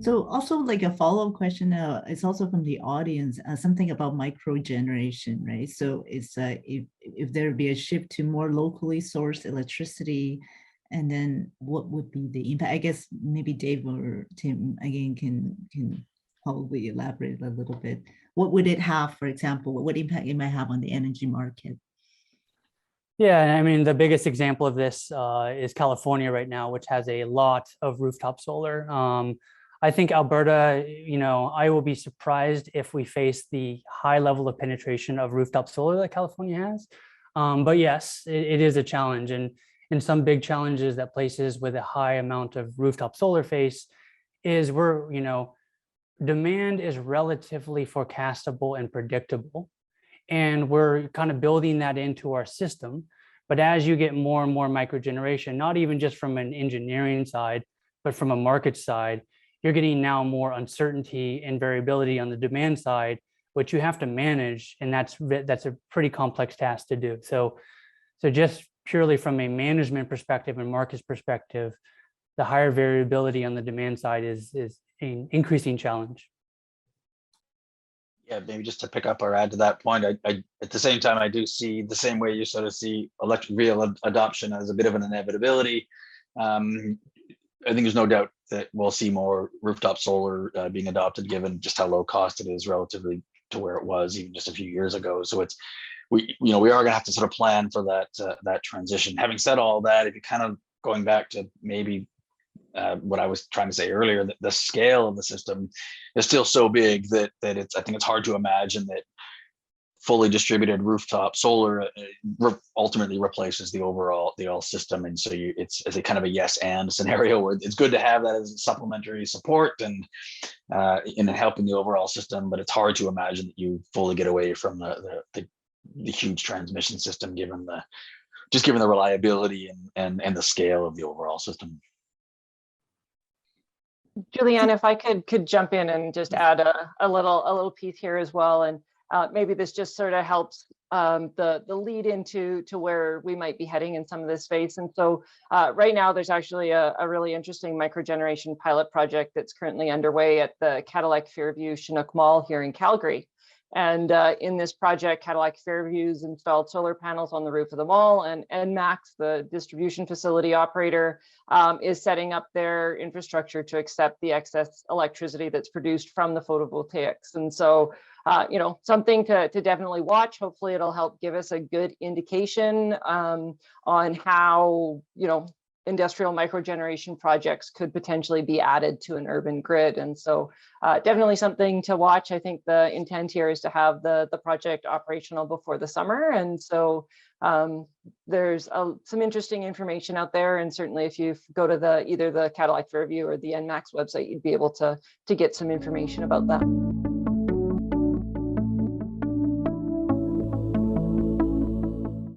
So also like a follow-up question is also from the audience, something about microgeneration, right? So it's if there be a shift to more locally sourced electricity, and then what would be the impact? I guess maybe Dave or Tim again can probably elaborate a little bit. What would it have, for example, what impact it might have on the energy market? Yeah, I mean, the biggest example of this is California right now, which has a lot of rooftop solar. I think Alberta, I will be surprised if we face the high level of penetration of rooftop solar that California has. But yes, it is a challenge. And some big challenges that places with a high amount of rooftop solar face is demand is relatively forecastable and predictable. And we're kind of building that into our system. But as you get more and more microgeneration, not even just from an engineering side, but from a market side, you're getting now more uncertainty and variability on the demand side, which you have to manage. And that's a pretty complex task to do. So just purely from a management perspective and market perspective, the higher variability on the demand side is an increasing challenge. Yeah, maybe just to pick up or add to that point, I at the same time, I do see the same way you sort of see electric vehicle adoption as a bit of an inevitability. I think there's no doubt that we'll see more rooftop solar being adopted, given just how low cost it is relatively to where it was even just a few years ago. So we are going to have to sort of plan for that transition. Having said all that, if you kind of going back to maybe what I was trying to say earlier, that the scale of the system is still so big that I think it's hard to imagine that fully distributed rooftop solar ultimately replaces the overall system. And so it's a kind of a yes and scenario where it's good to have that as supplementary support and in helping the overall system, but it's hard to imagine that you fully get away from the huge transmission system given the reliability and the scale of the overall system. Julianne, if I could jump in and just add a little piece here as well, and maybe this just sort of helps the lead into where we might be heading in some of this space. And so right now there's actually a really interesting microgeneration pilot project that's currently underway at the Cadillac Fairview Chinook Mall here in Calgary. And in this project, Cadillac Fairview's installed solar panels on the roof of the mall, and NMAX, the distribution facility operator, is setting up their infrastructure to accept the excess electricity that's produced from the photovoltaics. And so, something to definitely watch. Hopefully it'll help give us a good indication on how, industrial microgeneration projects could potentially be added to an urban grid. And so definitely something to watch. I think the intent here is to have the project operational before the summer. And so there's some interesting information out there. And certainly if you go to either the Cadillac Fairview or the NMAX website, you'd be able to get some information about that.